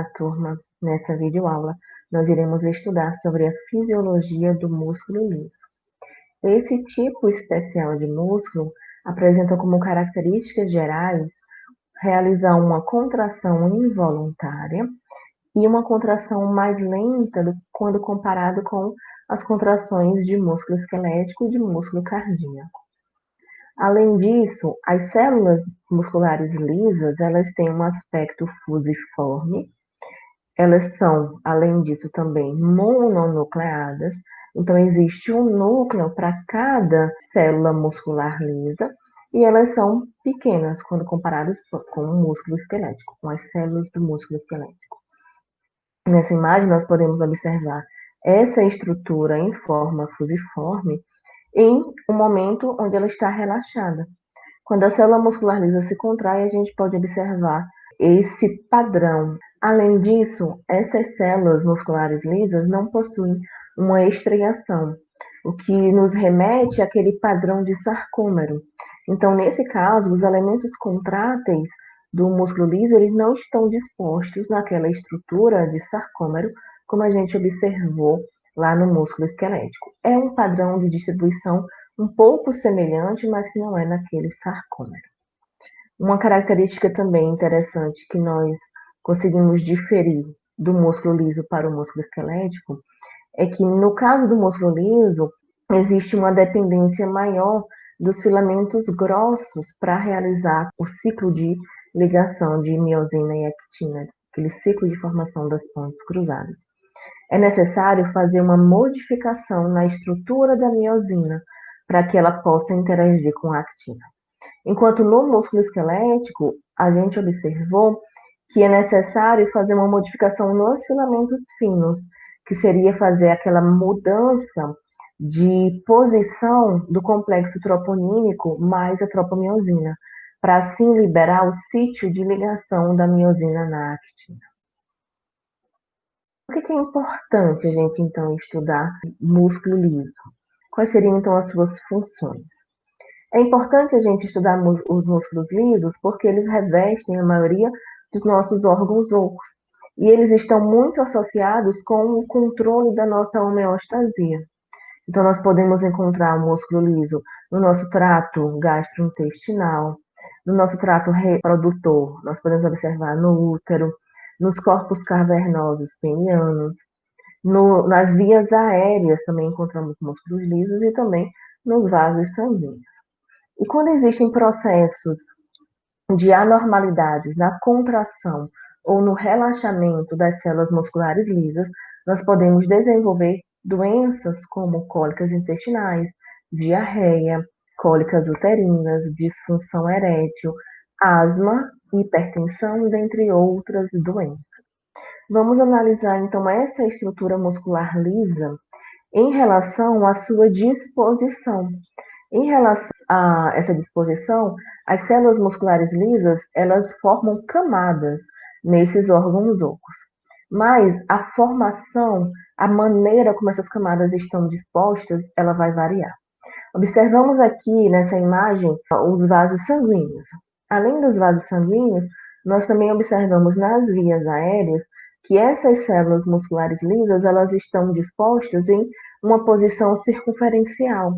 Olá, turma! Nessa videoaula, nós iremos estudar sobre a fisiologia do músculo liso. Esse tipo especial de músculo apresenta como características gerais realizar uma contração involuntária e uma contração mais lenta quando comparado com as contrações de músculo esquelético e de músculo cardíaco. Além disso, as células musculares lisas, elas têm um aspecto fusiforme. Elas são, além disso, também mononucleadas, então existe um núcleo para cada célula muscular lisa, e elas são pequenas quando comparadas com o músculo esquelético, com as células do músculo esquelético. Nessa imagem, nós podemos observar essa estrutura em forma fusiforme em um momento onde ela está relaxada. Quando a célula muscular lisa se contrai, a gente pode observar esse padrão. Além disso, essas células musculares lisas não possuem uma estriação, o que nos remete àquele padrão de sarcômero. Então, nesse caso, os elementos contráteis do músculo liso eles não estão dispostos naquela estrutura de sarcômero, como a gente observou lá no músculo esquelético. É um padrão de distribuição um pouco semelhante, mas que não é naquele sarcômero. Uma característica também interessante que nós conseguimos diferir do músculo liso para o músculo esquelético é que, no caso do músculo liso, existe uma dependência maior dos filamentos grossos para realizar o ciclo de ligação de miosina e actina, aquele ciclo de formação das pontes cruzadas. É necessário fazer uma modificação na estrutura da miosina para que ela possa interagir com a actina. Enquanto no músculo esquelético, a gente observou que é necessário fazer uma modificação nos filamentos finos, que seria fazer aquela mudança de posição do complexo troponímico mais a tropomiosina, para assim liberar o sítio de ligação da miosina na actina. Por que é importante a gente, então, estudar músculo liso? Quais seriam, então, as suas funções? É importante a gente estudar os músculos lisos porque eles revestem a maioria dos nossos órgãos ocos e eles estão muito associados com o controle da nossa homeostasia. Então, nós podemos encontrar o músculo liso no nosso trato gastrointestinal, no nosso trato reprodutor, nós podemos observar no útero, nos corpos cavernosos penianos, nas vias aéreas também encontramos músculos lisos e também nos vasos sanguíneos. E quando existem processos de anormalidades na contração ou no relaxamento das células musculares lisas, nós podemos desenvolver doenças como cólicas intestinais, diarreia, cólicas uterinas, disfunção erétil, asma, hipertensão, dentre outras doenças. Vamos analisar então essa estrutura muscular lisa em relação à sua disposição. Em relação a essa disposição, as células musculares lisas, elas formam camadas nesses órgãos ocos. Mas a formação, a maneira como essas camadas estão dispostas, ela vai variar. Observamos aqui nessa imagem os vasos sanguíneos. Além dos vasos sanguíneos, nós também observamos nas vias aéreas que essas células musculares lisas, elas estão dispostas em uma posição circunferencial.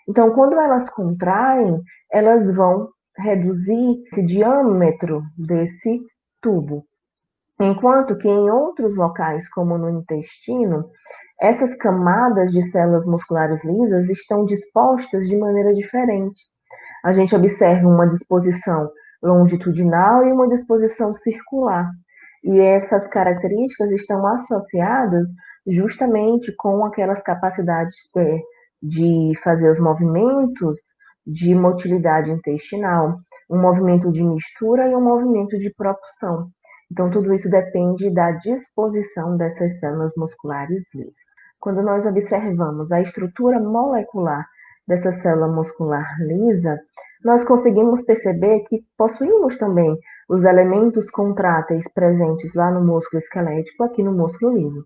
Então, quando elas contraem, elas vão reduzir esse diâmetro desse tubo. Enquanto que em outros locais, como no intestino, essas camadas de células musculares lisas estão dispostas de maneira diferente. A gente observa uma disposição longitudinal e uma disposição circular. E essas características estão associadas justamente com aquelas capacidades de fazer os movimentos de motilidade intestinal, um movimento de mistura e um movimento de propulsão. Então, tudo isso depende da disposição dessas células musculares lisas. Quando nós observamos a estrutura molecular dessa célula muscular lisa, nós conseguimos perceber que possuímos também os elementos contráteis presentes lá no músculo esquelético, aqui no músculo liso.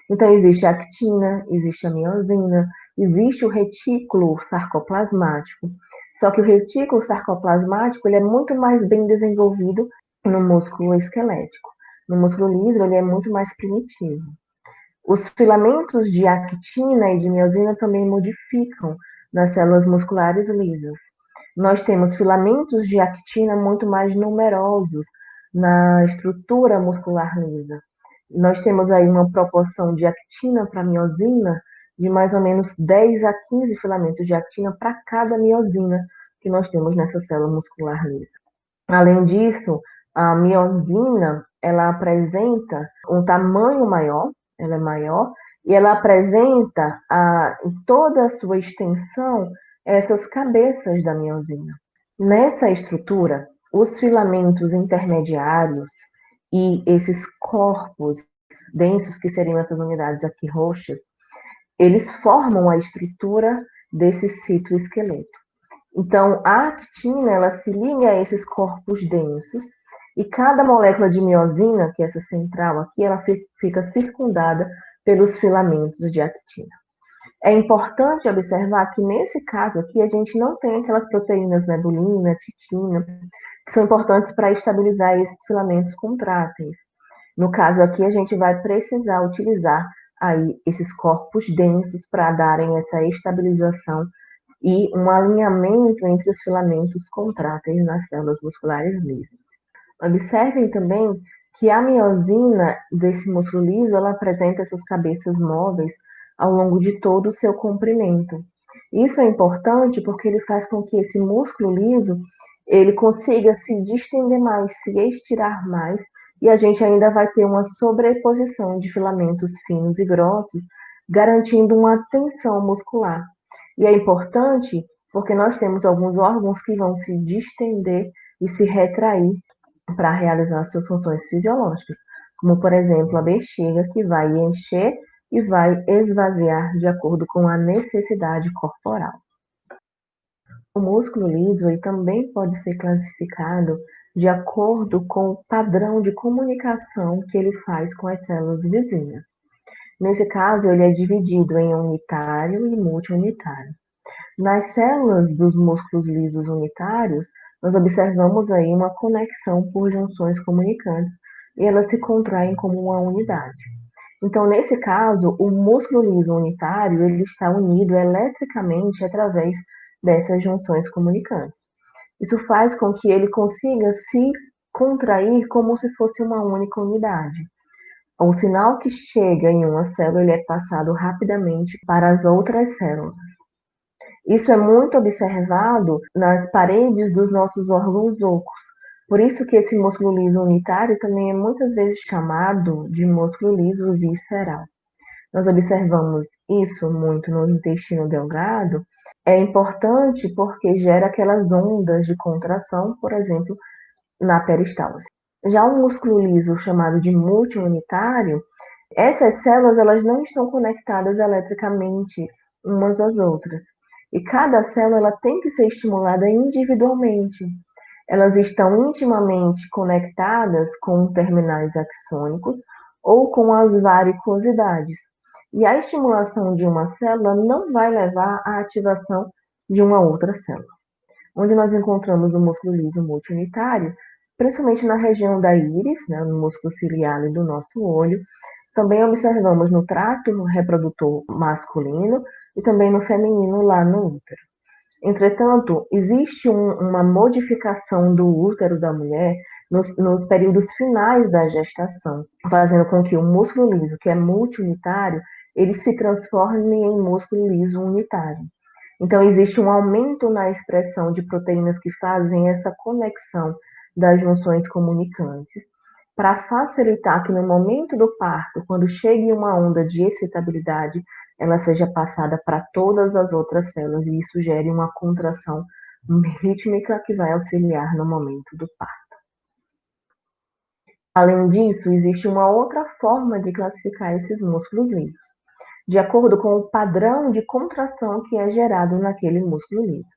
Então, existe a actina, existe a miosina, existe o retículo sarcoplasmático. Só que o retículo sarcoplasmático ele é muito mais bem desenvolvido no músculo esquelético. No músculo liso, ele é muito mais primitivo. Os filamentos de actina e de miosina também modificam nas células musculares lisas. Nós temos filamentos de actina muito mais numerosos na estrutura muscular lisa. Nós temos aí uma proporção de actina para miosina de mais ou menos 10 a 15 filamentos de actina para cada miosina que nós temos nessa célula muscular lisa. Além disso, a miosina, ela apresenta um tamanho maior, ela é maior, e ela apresenta em toda a sua extensão essas cabeças da miosina. Nessa estrutura, os filamentos intermediários e esses corpos densos, que seriam essas unidades aqui roxas, eles formam a estrutura desse citoesqueleto. Então, a actina, ela se liga a esses corpos densos e cada molécula de miosina, que é essa central aqui, ela fica circundada pelos filamentos de actina. É importante observar que nesse caso aqui a gente não tem aquelas proteínas nebulina, titina, que são importantes para estabilizar esses filamentos contráteis. No caso aqui a gente vai precisar utilizar aí esses corpos densos para darem essa estabilização e um alinhamento entre os filamentos contráteis nas células musculares lisas. Observem também que a miosina desse músculo liso, ela apresenta essas cabeças móveis ao longo de todo o seu comprimento. Isso é importante porque ele faz com que esse músculo liso ele consiga se distender mais, se estirar mais, e a gente ainda vai ter uma sobreposição de filamentos finos e grossos, garantindo uma tensão muscular. E é importante porque nós temos alguns órgãos que vão se distender e se retrair para realizar suas funções fisiológicas, como por exemplo a bexiga, que vai encher e vai esvaziar de acordo com a necessidade corporal. O músculo liso ele também pode ser classificado de acordo com o padrão de comunicação que ele faz com as células vizinhas. Nesse caso, ele é dividido em unitário e multiunitário. Nas células dos músculos lisos unitários, nós observamos aí uma conexão por junções comunicantes e elas se contraem como uma unidade. Então, nesse caso, o músculo liso unitário ele está unido eletricamente através dessas junções comunicantes. Isso faz com que ele consiga se contrair como se fosse uma única unidade. O sinal que chega em uma célula ele é passado rapidamente para as outras células. Isso é muito observado nas paredes dos nossos órgãos ocos. Por isso que esse músculo liso unitário também é muitas vezes chamado de músculo liso visceral. Nós observamos isso muito no intestino delgado. É importante porque gera aquelas ondas de contração, por exemplo, na peristalse. Já o músculo liso chamado de multiunitário, essas células elas não estão conectadas eletricamente umas às outras. E cada célula ela tem que ser estimulada individualmente. Elas estão intimamente conectadas com terminais axônicos ou com as varicosidades. E a estimulação de uma célula não vai levar à ativação de uma outra célula. Onde nós encontramos o músculo liso multiunitário, principalmente na região da íris, né, no músculo ciliar do nosso olho. Também observamos no trato reprodutor masculino e também no feminino lá no útero. Entretanto, existe uma modificação do útero da mulher nos períodos finais da gestação, fazendo com que o músculo liso, que é multiunitário, ele se transforme em músculo liso unitário. Então, existe um aumento na expressão de proteínas que fazem essa conexão das junções comunicantes, para facilitar que no momento do parto, quando chegue uma onda de excitabilidade, ela seja passada para todas as outras células e isso gere uma contração rítmica que vai auxiliar no momento do parto. Além disso, existe uma outra forma de classificar esses músculos lisos, de acordo com o padrão de contração que é gerado naquele músculo liso.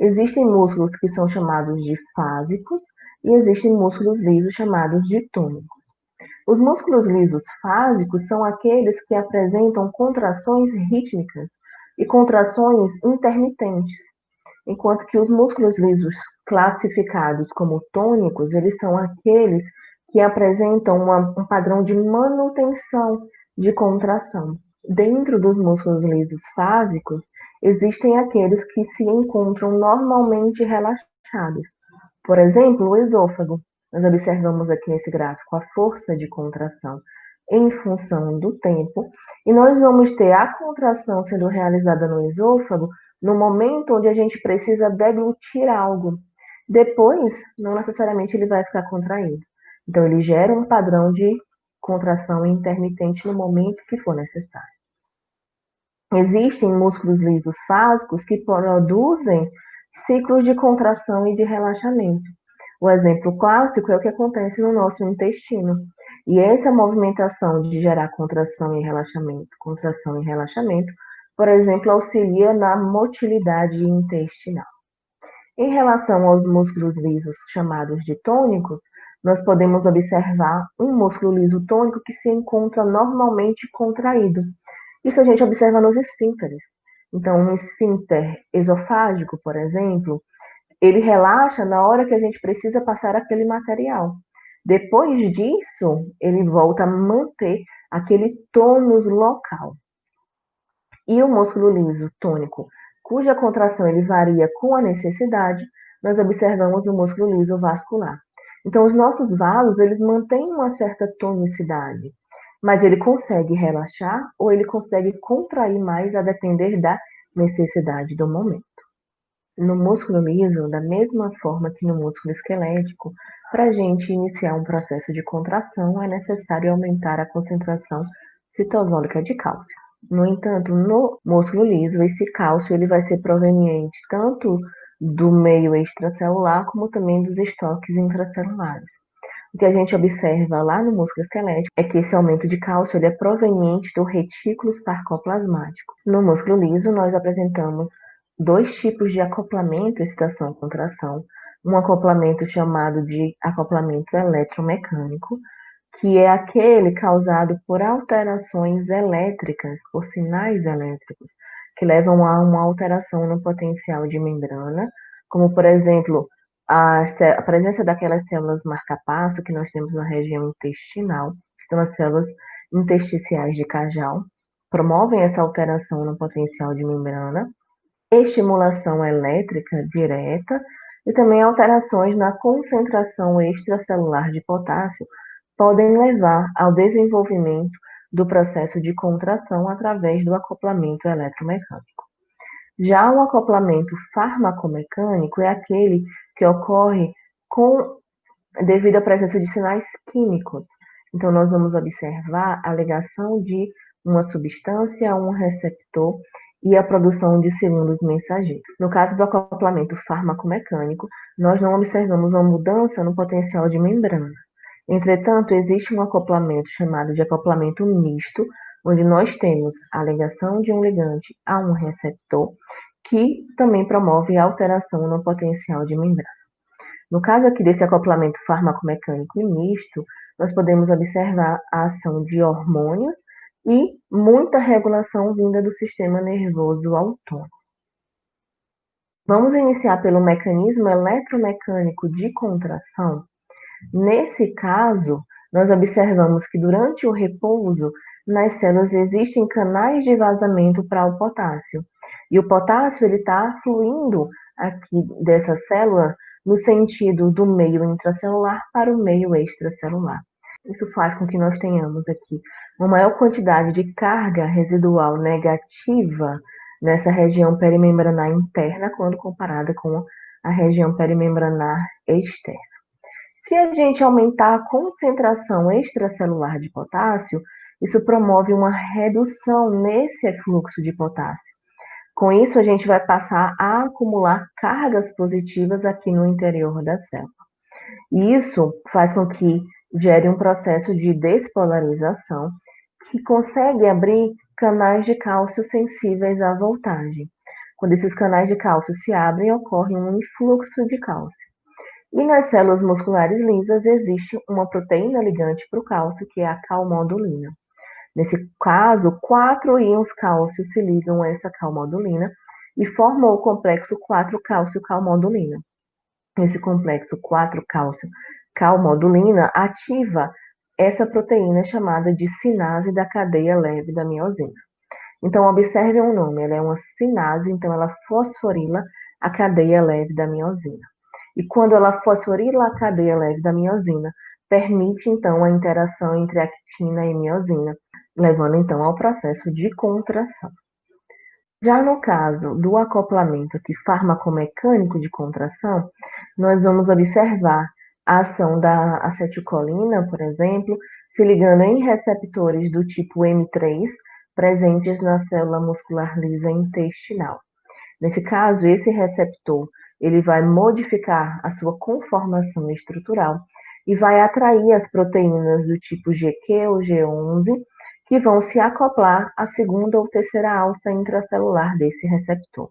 Existem músculos que são chamados de fásicos e existem músculos lisos chamados de tônicos. Os músculos lisos fásicos são aqueles que apresentam contrações rítmicas e contrações intermitentes, enquanto que os músculos lisos classificados como tônicos, eles são aqueles que apresentam um padrão de manutenção de contração. Dentro dos músculos lisos fásicos, existem aqueles que se encontram normalmente relaxados. Por exemplo, o esôfago. Nós observamos aqui nesse gráfico a força de contração em função do tempo, e nós vamos ter a contração sendo realizada no esôfago no momento onde a gente precisa deglutir algo. Depois, não necessariamente ele vai ficar contraído. Então, ele gera um padrão de contração intermitente no momento que for necessário. Existem músculos lisos fásicos que produzem ciclos de contração e de relaxamento. O exemplo clássico é o que acontece no nosso intestino. E essa movimentação de gerar contração e relaxamento, por exemplo, auxilia na motilidade intestinal. Em relação aos músculos lisos chamados de tônicos, nós podemos observar um músculo liso tônico que se encontra normalmente contraído. Isso a gente observa nos esfíncteres. Então, um esfíncter esofágico, por exemplo, ele relaxa na hora que a gente precisa passar aquele material. Depois disso, ele volta a manter aquele tônus local. E o músculo liso tônico, cuja contração ele varia com a necessidade, nós observamos o músculo liso vascular. Então, os nossos vasos, eles mantêm uma certa tonicidade, mas ele consegue relaxar ou ele consegue contrair mais a depender da necessidade do momento. No músculo liso, da mesma forma que no músculo esquelético, para a gente iniciar um processo de contração, é necessário aumentar a concentração citosólica de cálcio. No entanto, no músculo liso, esse cálcio ele vai ser proveniente tanto do meio extracelular como também dos estoques intracelulares. O que a gente observa lá no músculo esquelético é que esse aumento de cálcio ele é proveniente do retículo sarcoplasmático. No músculo liso, nós apresentamos dois tipos de acoplamento excitação-contração. Um acoplamento chamado de acoplamento eletromecânico, que é aquele causado por alterações elétricas, por sinais elétricos, que levam a uma alteração no potencial de membrana, como, por exemplo, a presença daquelas células marca-passo que nós temos na região intestinal, que são as células intersticiais de Cajal, promovem essa alteração no potencial de membrana, estimulação elétrica direta e também alterações na concentração extracelular de potássio podem levar ao desenvolvimento do processo de contração através do acoplamento eletromecânico. Já o acoplamento farmacomecânico é aquele que ocorre devido à presença de sinais químicos. Então, nós vamos observar a ligação de uma substância a um receptor e a produção de segundos mensageiros. No caso do acoplamento farmacomecânico, nós não observamos uma mudança no potencial de membrana. Entretanto, existe um acoplamento chamado de acoplamento misto, onde nós temos a ligação de um ligante a um receptor, que também promove a alteração no potencial de membrana. No caso aqui desse acoplamento farmacomecânico misto, nós podemos observar a ação de hormônios e muita regulação vinda do sistema nervoso autônomo. Vamos iniciar pelo mecanismo eletromecânico de contração. Nesse caso, nós observamos que durante o repouso, nas células existem canais de vazamento para o potássio. E o potássio está fluindo aqui dessa célula no sentido do meio intracelular para o meio extracelular. Isso faz com que nós tenhamos aqui uma maior quantidade de carga residual negativa nessa região perimembranar interna quando comparada com a região perimembranar externa. Se a gente aumentar a concentração extracelular de potássio, isso promove uma redução nesse fluxo de potássio. Com isso, a gente vai passar a acumular cargas positivas aqui no interior da célula. E isso faz com que gere um processo de despolarização que consegue abrir canais de cálcio sensíveis à voltagem. Quando esses canais de cálcio se abrem, ocorre um influxo de cálcio. E nas células musculares lisas existe uma proteína ligante para o cálcio, que é a calmodulina. Nesse caso, 4 íons cálcio se ligam a essa calmodulina e formam o complexo 4-cálcio-calmodulina. Esse complexo 4-cálcio calmodulina ativa essa proteína chamada de sinase da cadeia leve da miosina. Então, observem o nome, ela é uma sinase, então ela fosforila a cadeia leve da miosina. E quando ela fosforila a cadeia leve da miosina, permite, então, a interação entre actina e miosina, levando, então, ao processo de contração. Já no caso do acoplamento aqui farmacomecânico de contração, nós vamos observar a ação da acetilcolina, por exemplo, se ligando em receptores do tipo M3, presentes na célula muscular lisa intestinal. Nesse caso, esse receptor ele vai modificar a sua conformação estrutural e vai atrair as proteínas do tipo GQ ou G11, que vão se acoplar à segunda ou terceira alça intracelular desse receptor.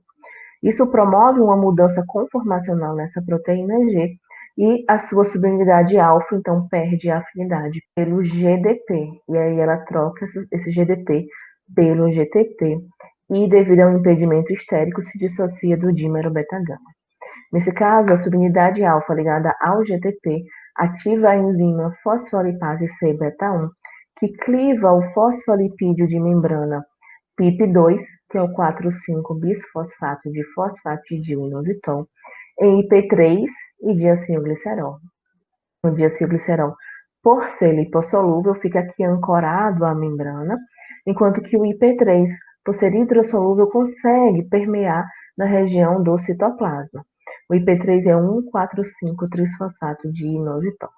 Isso promove uma mudança conformacional nessa proteína G e a sua subunidade alfa, então, perde a afinidade pelo GDP. E aí ela troca esse GDP pelo GTP e, devido ao impedimento estérico, se dissocia do dímero beta-gama. Nesse caso, a subunidade alfa ligada ao GTP ativa a enzima fosfolipase C-beta-1, que cliva o fosfolipídio de membrana PIP2, que é o 4,5-bisfosfato de fosfatidil-inositol, em IP3 e diacilglicerol. O diacilglicerol, por ser lipossolúvel, fica aqui ancorado à membrana, enquanto que o IP3, por ser hidrossolúvel, consegue permear na região do citoplasma. O IP3 é 1,4,5-trisfosfato de inositol.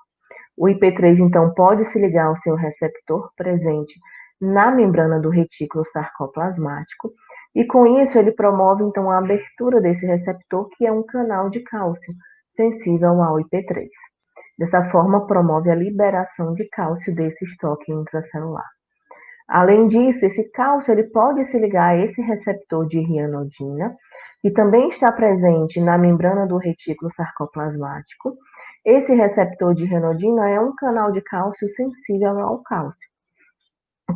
O IP3, então, pode se ligar ao seu receptor presente na membrana do retículo sarcoplasmático, e com isso ele promove, então, a abertura desse receptor, que é um canal de cálcio sensível ao IP3. Dessa forma, promove a liberação de cálcio desse estoque intracelular. Além disso, esse cálcio ele pode se ligar a esse receptor de rianodina, que também está presente na membrana do retículo sarcoplasmático. Esse receptor de rianodina é um canal de cálcio sensível ao cálcio.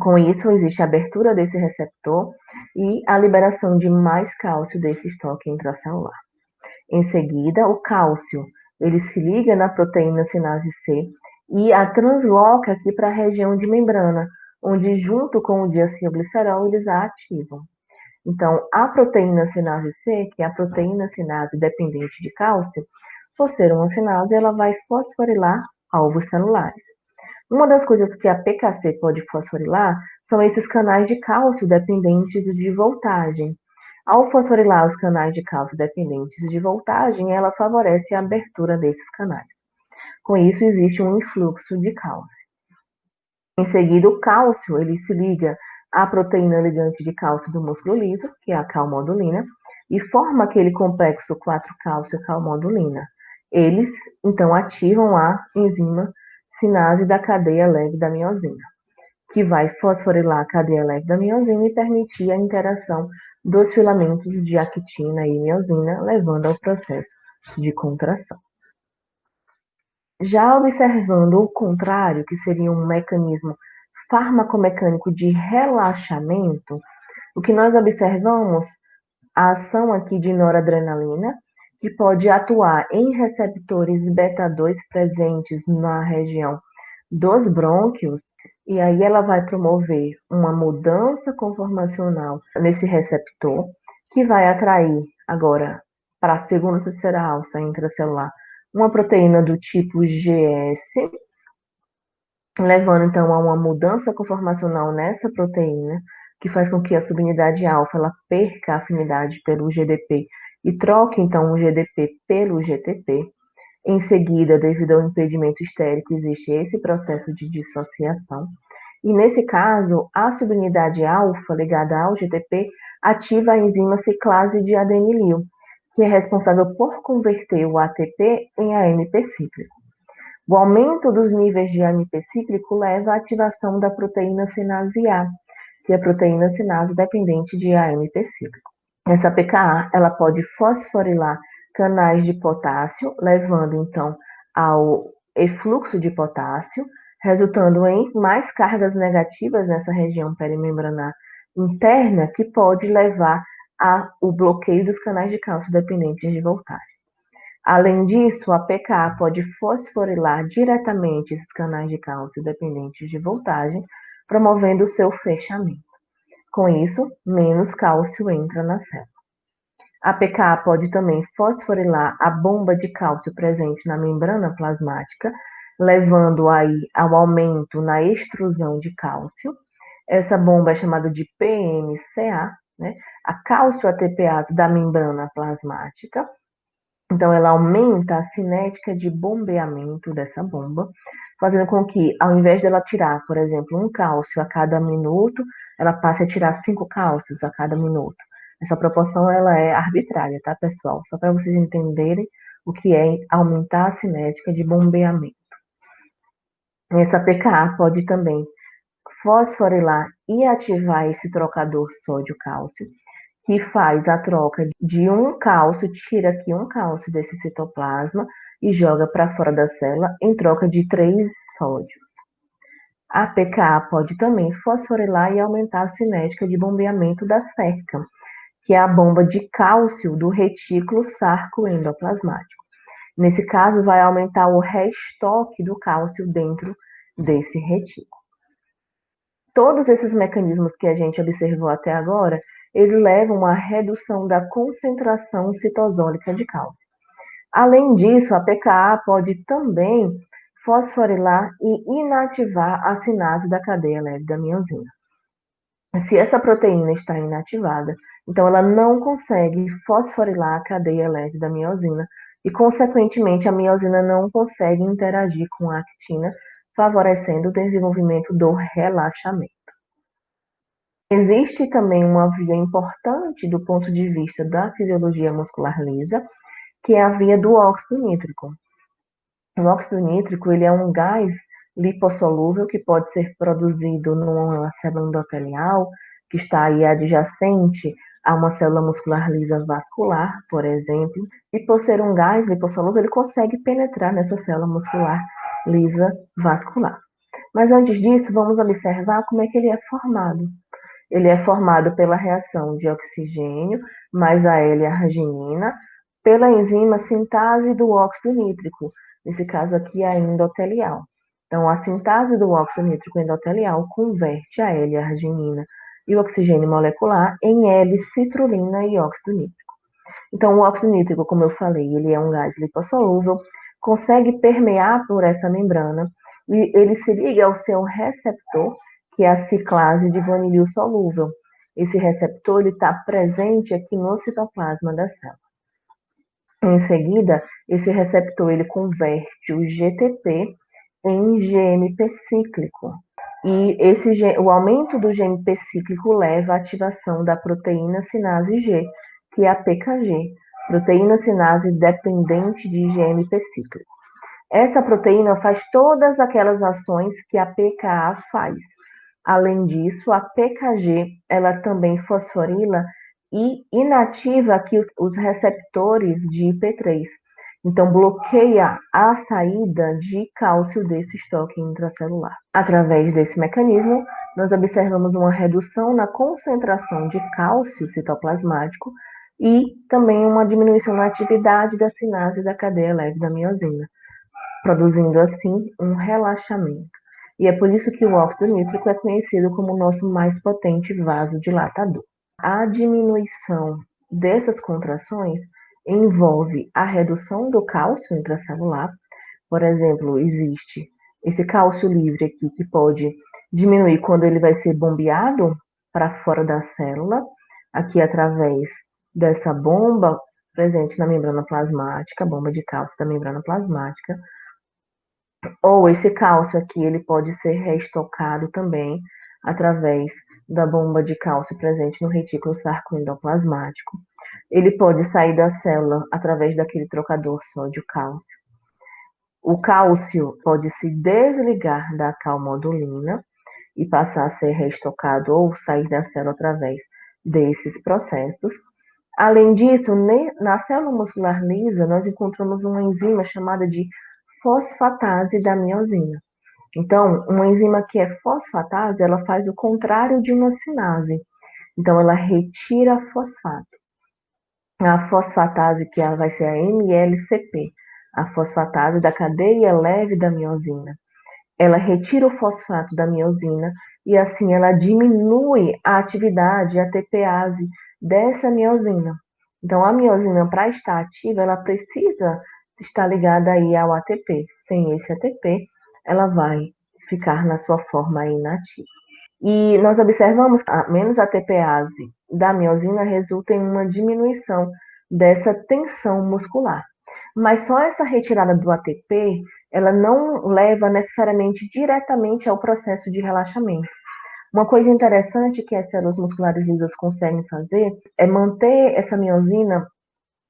Com isso, existe a abertura desse receptor e a liberação de mais cálcio desse estoque intracelular. Em seguida, o cálcio ele se liga na proteína sinase C e a transloca aqui para a região de membrana, onde, junto com o diacilglicerol, eles a ativam. Então, a proteína sinase C, que é a proteína sinase dependente de cálcio, por ser uma sinase, ela vai fosforilar alvos celulares. Uma das coisas que a PKC pode fosforilar são esses canais de cálcio dependentes de voltagem. Ao fosforilar os canais de cálcio dependentes de voltagem, ela favorece a abertura desses canais. Com isso, existe um influxo de cálcio. Em seguida, o cálcio ele se liga à proteína ligante de cálcio do músculo liso, que é a calmodulina, e forma aquele complexo 4-cálcio-calmodulina. Eles, então, ativam a enzima sinase da cadeia leve da miosina, que vai fosforilar a cadeia leve da miosina e permitir a interação dos filamentos de actina e miosina, levando ao processo de contração. Já observando o contrário, que seria um mecanismo farmacomecânico de relaxamento, o que nós observamos, a ação aqui de noradrenalina, que pode atuar em receptores beta-2 presentes na região dos brônquios, e aí ela vai promover uma mudança conformacional nesse receptor, que vai atrair agora para a segunda ou terceira alça intracelular uma proteína do tipo GS, levando então a uma mudança conformacional nessa proteína, que faz com que a subunidade alfa ela perca a afinidade pelo GDP e troque então o GDP pelo GTP. Em seguida, devido ao impedimento estérico, existe esse processo de dissociação. E nesse caso, a subunidade alfa ligada ao GTP ativa a enzima ciclase de adenilil, que é responsável por converter o ATP em AMP cíclico. O aumento dos níveis de AMP cíclico leva à ativação da proteína sinase A, que é a proteína sinase dependente de AMP cíclico. Essa PKA ela pode fosforilar canais de potássio, levando então ao efluxo de potássio, resultando em mais cargas negativas nessa região perimembranar interna, que pode levar ao bloqueio dos canais de cálcio dependentes de voltagem. Além disso, a pKa pode fosforilar diretamente esses canais de cálcio dependentes de voltagem, promovendo o seu fechamento. Com isso, menos cálcio entra na célula. A pKa pode também fosforilar a bomba de cálcio presente na membrana plasmática, levando aí ao aumento na extrusão de cálcio. Essa bomba é chamada de PMCA, né? A cálcio ATPase da membrana plasmática. Então, ela aumenta a cinética de bombeamento dessa bomba, fazendo com que, ao invés dela tirar, por exemplo, um cálcio a cada minuto, ela passe a tirar 5 cálcios a cada minuto. Essa proporção ela é arbitrária, tá, pessoal? Só para vocês entenderem o que é aumentar a cinética de bombeamento. Essa pKa pode também fosforilar e ativar esse trocador sódio-cálcio, que faz a troca de um cálcio, tira aqui um cálcio desse citoplasma e joga para fora da célula em troca de 3 sódios. A pKa pode também fosforilar e aumentar a cinética de bombeamento da cerca, que é a bomba de cálcio do retículo sarcoendoplasmático. Nesse caso, vai aumentar o reestoque do cálcio dentro desse retículo. Todos esses mecanismos que a gente observou até agora, eles levam à redução da concentração citosólica de cálcio. Além disso, a pKa pode também fosforilar e inativar a sinase da cadeia leve da miosina. Se essa proteína está inativada, então ela não consegue fosforilar a cadeia leve da miosina e, consequentemente, a miosina não consegue interagir com a actina, favorecendo o desenvolvimento do relaxamento. Existe também uma via importante do ponto de vista da fisiologia muscular lisa, que é a via do óxido nítrico. O óxido nítrico ele é um gás lipossolúvel que pode ser produzido numa célula endotelial, que está aí adjacente a uma célula muscular lisa vascular, por exemplo, e por ser um gás lipossolúvel, ele consegue penetrar nessa célula muscular lisa vascular. Mas antes disso, vamos observar como é que ele é formado. Ele é formado pela reação de oxigênio mais a L-arginina, pela enzima sintase do óxido nítrico, nesse caso aqui a endotelial. Então, a sintase do óxido nítrico endotelial converte a L-arginina e o oxigênio molecular em L-citrulina e óxido nítrico. Então, o óxido nítrico, como eu falei, ele é um gás lipossolúvel, consegue permear por essa membrana e ele se liga ao seu receptor, que é a ciclase de vanilil solúvel. Esse receptor está presente aqui no citoplasma da célula. Em seguida, esse receptor ele converte o GTP em GMP cíclico. E o aumento do GMP cíclico leva à ativação da proteína sinase G, que é a PKG, proteína sinase dependente de GMP cíclico. Essa proteína faz todas aquelas ações que a pKa faz. Além disso, a PKG ela também fosforila e inativa aqui os receptores de IP3. Então, bloqueia a saída de cálcio desse estoque intracelular. Através desse mecanismo, nós observamos uma redução na concentração de cálcio citoplasmático e também uma diminuição na atividade da sinase da cadeia leve da miosina, produzindo assim um relaxamento. E é por isso que o óxido nítrico é conhecido como o nosso mais potente vasodilatador. A diminuição dessas contrações envolve a redução do cálcio intracelular. Por exemplo, existe esse cálcio livre aqui que pode diminuir quando ele vai ser bombeado para fora da célula, aqui através dessa bomba presente na membrana plasmática, bomba de cálcio da membrana plasmática. Ou esse cálcio aqui, ele pode ser reestocado também através da bomba de cálcio presente no retículo sarcoendoplasmático. Ele pode sair da célula através daquele trocador sódio-cálcio. O cálcio pode se desligar da calmodulina e passar a ser reestocado ou sair da célula através desses processos. Além disso, na célula muscular lisa, nós encontramos uma enzima chamada de fosfatase da miosina. Então, uma enzima que é fosfatase, ela faz o contrário de uma sinase. Então, ela retira fosfato. a fosfatase, que vai ser a MLCP, a fosfatase da cadeia leve da miosina. Ela retira o fosfato da miosina e assim ela diminui a atividade ATPase dessa miosina. Então a miosina, para estar ativa, ela precisa estar ligada aí ao ATP. Sem esse ATP, ela vai ficar na sua forma inativa. E nós observamos que a menos ATPase da miosina resulta em uma diminuição dessa tensão muscular. Mas só essa retirada do ATP, ela não leva necessariamente diretamente ao processo de relaxamento. Uma coisa interessante que as células musculares lisas conseguem fazer é manter essa miosina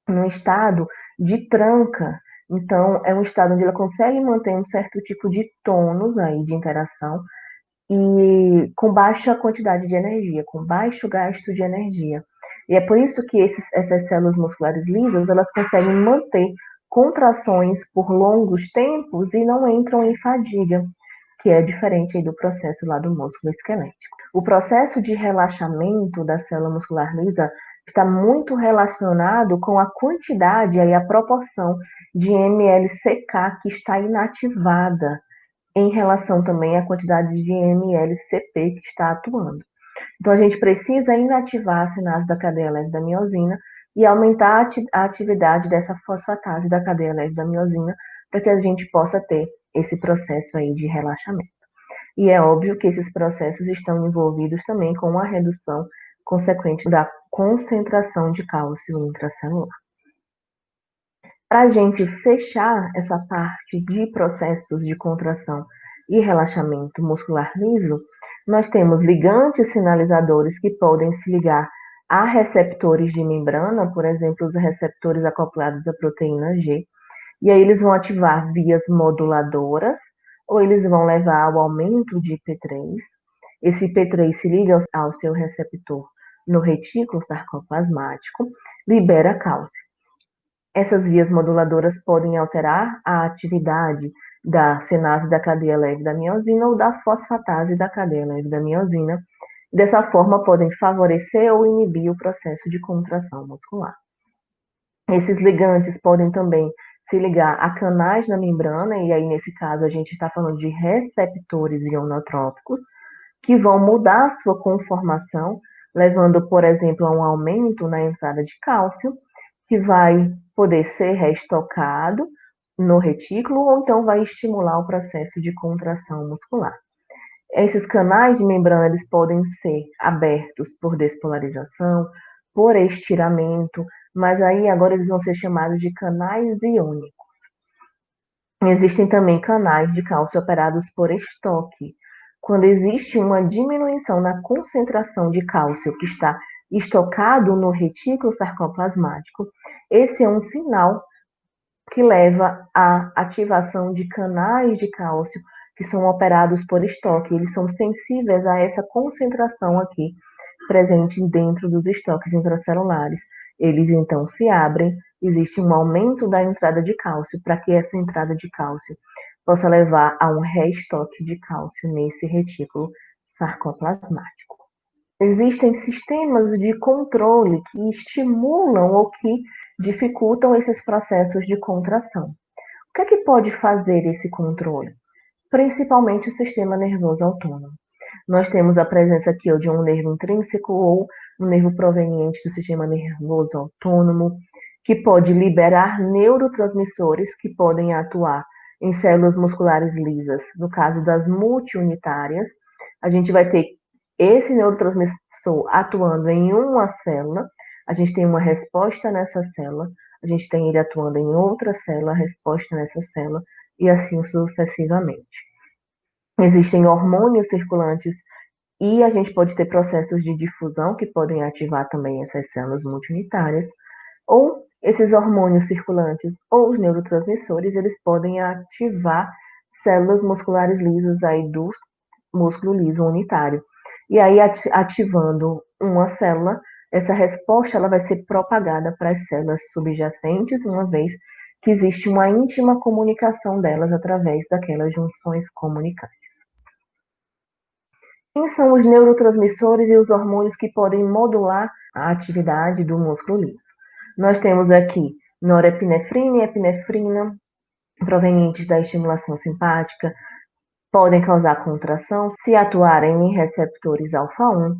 num estado de tranca. Então, é um estado onde ela consegue manter um certo tipo de tônus aí de interação e com baixa quantidade de energia, com baixo gasto de energia. E é por isso que essas células musculares lisas, elas conseguem manter contrações por longos tempos e não entram em fadiga, que é diferente aí do processo lá do músculo esquelético. O processo de relaxamento da célula muscular lisa está muito relacionado com a quantidade e a proporção de MLCK que está inativada em relação também à quantidade de MLCP que está atuando. Então, a gente precisa inativar a sinase da cadeia leve da miosina e aumentar a atividade dessa fosfatase da cadeia leve da miosina para que a gente possa ter esse processo aí de relaxamento. E é óbvio que esses processos estão envolvidos também com a redução consequente da concentração de cálcio intracelular. Para a gente fechar essa parte de processos de contração e relaxamento muscular liso, nós temos ligantes sinalizadores que podem se ligar a receptores de membrana, por exemplo, os receptores acoplados à proteína G, e aí eles vão ativar vias moduladoras, ou eles vão levar ao aumento de P3. Esse P3 se liga ao seu receptor no retículo sarcoplasmático, libera cálcio. Essas vias moduladoras podem alterar a atividade da sinase da cadeia leve da miosina ou da fosfatase da cadeia leve da miosina. Dessa forma, podem favorecer ou inibir o processo de contração muscular. Esses ligantes podem também se ligar a canais na membrana, e aí, nesse caso, a gente está falando de receptores ionotrópicos, que vão mudar a sua conformação, levando, por exemplo, a um aumento na entrada de cálcio, que vai poder ser reestocado no retículo ou então vai estimular o processo de contração muscular. Esses canais de membrana eles podem ser abertos por despolarização, por estiramento, mas aí agora eles vão ser chamados de canais iônicos. Existem também canais de cálcio operados por estoque. Quando existe uma diminuição na concentração de cálcio que está estocado no retículo sarcoplasmático, esse é um sinal que leva à ativação de canais de cálcio que são operados por estoque. Eles são sensíveis a essa concentração aqui presente dentro dos estoques intracelulares. Eles então se abrem, existe um aumento da entrada de cálcio para que essa entrada de cálcio possa levar a um reestoque de cálcio nesse retículo sarcoplasmático. Existem sistemas de controle que estimulam ou que dificultam esses processos de contração. O que é que pode fazer esse controle? Principalmente o sistema nervoso autônomo. Nós temos a presença aqui de um nervo intrínseco ou um nervo proveniente do sistema nervoso autônomo, que pode liberar neurotransmissores que podem atuar em células musculares lisas. No caso das multiunitárias, a gente vai ter esse neurotransmissor atuando em uma célula, a gente tem uma resposta nessa célula, a gente tem ele atuando em outra célula, a resposta nessa célula, e assim sucessivamente. Existem hormônios circulantes e a gente pode ter processos de difusão que podem ativar também essas células multiunitárias, ou esses hormônios circulantes ou os neurotransmissores, eles podem ativar células musculares lisas aí do músculo liso unitário. E aí, ativando uma célula, essa resposta ela vai ser propagada para as células subjacentes, uma vez que existe uma íntima comunicação delas através daquelas junções comunicantes. Quem são os neurotransmissores e os hormônios que podem modular a atividade do músculo liso? Nós temos aqui norepinefrina e epinefrina, provenientes da estimulação simpática, podem causar contração se atuarem em receptores alfa-1,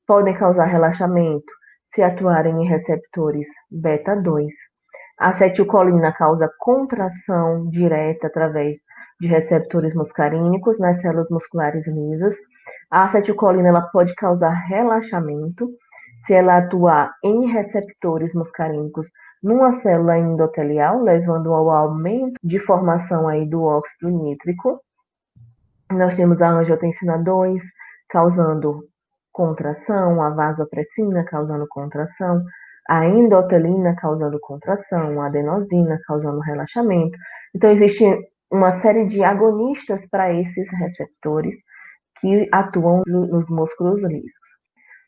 podem causar relaxamento se atuarem em receptores beta-2. A acetilcolina causa contração direta através de receptores muscarínicos nas células musculares lisas. A acetilcolina ela pode causar relaxamento se ela atuar em receptores muscarínicos numa célula endotelial, levando ao aumento de formação aí do óxido nítrico. Nós temos a angiotensina 2, causando contração, a vasopressina causando contração, a endotelina causando contração, a adenosina causando relaxamento. Então, existe uma série de agonistas para esses receptores que atuam nos músculos lisos.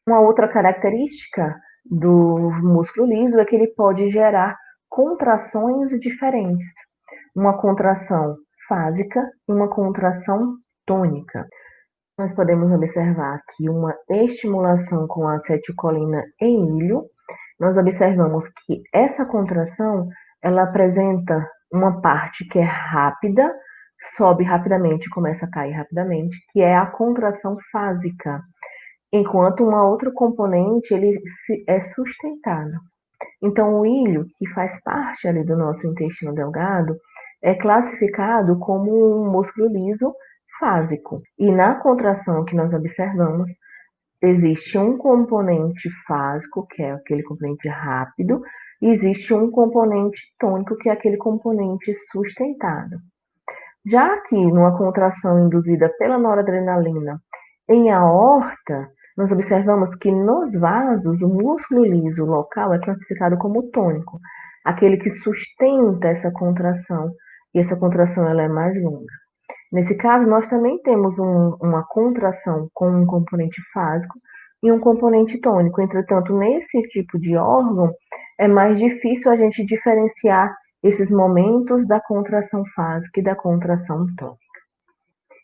Uma outra característica do músculo liso é que ele pode gerar contrações diferentes. Uma contração fásica e uma contração tônica. Nós podemos observar que uma estimulação com a acetilcolina em ilho, nós observamos que essa contração, ela apresenta uma parte que é rápida, sobe rapidamente e começa a cair rapidamente, que é a contração fásica, enquanto uma outra componente ele é sustentado. Então, o ilho, que faz parte ali do nosso intestino delgado, é classificado como um músculo liso fásico. E na contração que nós observamos, existe um componente fásico, que é aquele componente rápido, e existe um componente tônico, que é aquele componente sustentado. Já que numa contração induzida pela noradrenalina em aorta, nós observamos que nos vasos o músculo liso local é classificado como tônico, aquele que sustenta essa contração, e essa contração ela é mais longa. Nesse caso, nós também temos uma contração com um componente fásico e um componente tônico. Entretanto, nesse tipo de órgão, é mais difícil a gente diferenciar esses momentos da contração fásica e da contração tônica.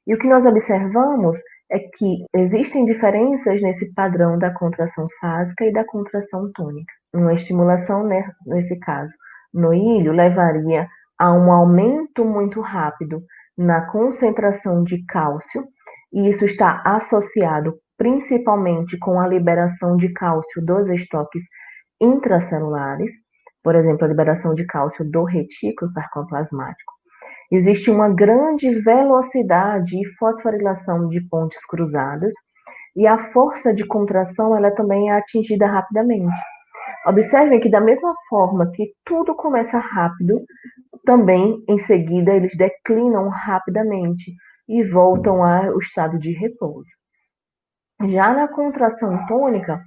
E o que nós observamos é que existem diferenças nesse padrão da contração fásica e da contração tônica. Uma estimulação, nesse caso, no ilho, levaria a um aumento muito rápido na concentração de cálcio, e isso está associado principalmente com a liberação de cálcio dos estoques intracelulares, por exemplo, a liberação de cálcio do retículo sarcoplasmático. Existe uma grande velocidade e fosforilação de pontes cruzadas, e a força de contração ela também é atingida rapidamente. Observem que da mesma forma que tudo começa rápido, também em seguida eles declinam rapidamente e voltam ao estado de repouso. Já na contração tônica,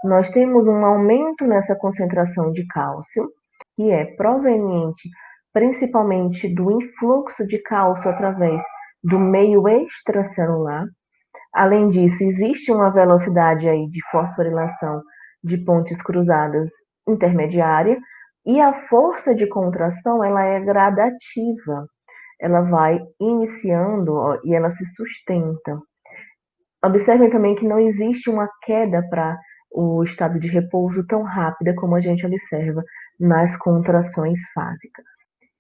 nós temos um aumento nessa concentração de cálcio, que é proveniente principalmente do influxo de cálcio através do meio extracelular. Além disso, existe uma velocidade aí de fosforilação de pontes cruzadas intermediária, e a força de contração ela é gradativa. Ela vai iniciando, ó, e ela se sustenta. Observem também que não existe uma queda para o estado de repouso tão rápida como a gente observa nas contrações fásicas.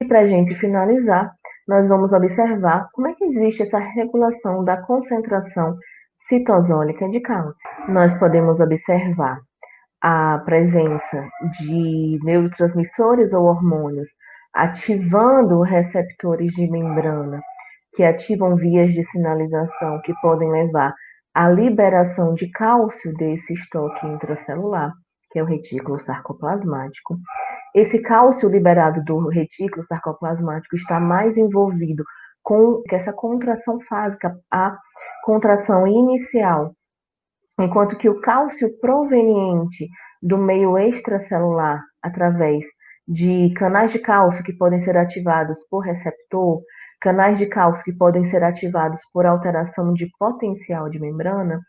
E para a gente finalizar, nós vamos observar como é que existe essa regulação da concentração citosólica de cálcio. Nós podemos observar a presença de neurotransmissores ou hormônios ativando receptores de membrana, que ativam vias de sinalização que podem levar à liberação de cálcio desse estoque intracelular, que é o retículo sarcoplasmático. Esse cálcio liberado do retículo sarcoplasmático está mais envolvido com essa contração fásica, a contração inicial, enquanto que o cálcio proveniente do meio extracelular, através de canais de cálcio que podem ser ativados por receptor, canais de cálcio que podem ser ativados por alteração de potencial de membrana,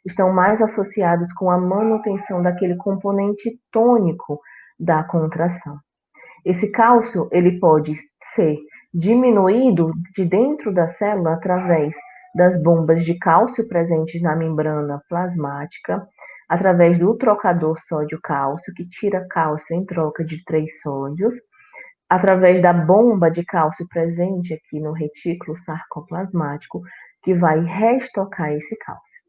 estão mais associados com a manutenção daquele componente tônico da contração. Esse cálcio ele pode ser diminuído de dentro da célula através das bombas de cálcio presentes na membrana plasmática, através do trocador sódio-cálcio, que tira cálcio em troca de 3 sódios, através da bomba de cálcio presente aqui no retículo sarcoplasmático, que vai reestocar esse cálcio.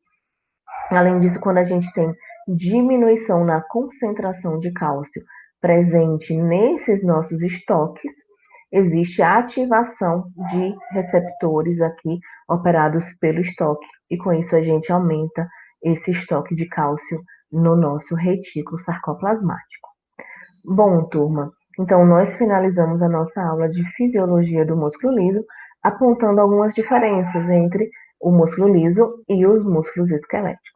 Além disso, quando a gente tem diminuição na concentração de cálcio presente nesses nossos estoques, existe a ativação de receptores aqui operados pelo estoque, e com isso a gente aumenta esse estoque de cálcio no nosso retículo sarcoplasmático. Bom, turma, então nós finalizamos a nossa aula de fisiologia do músculo liso, apontando algumas diferenças entre o músculo liso e os músculos esqueléticos.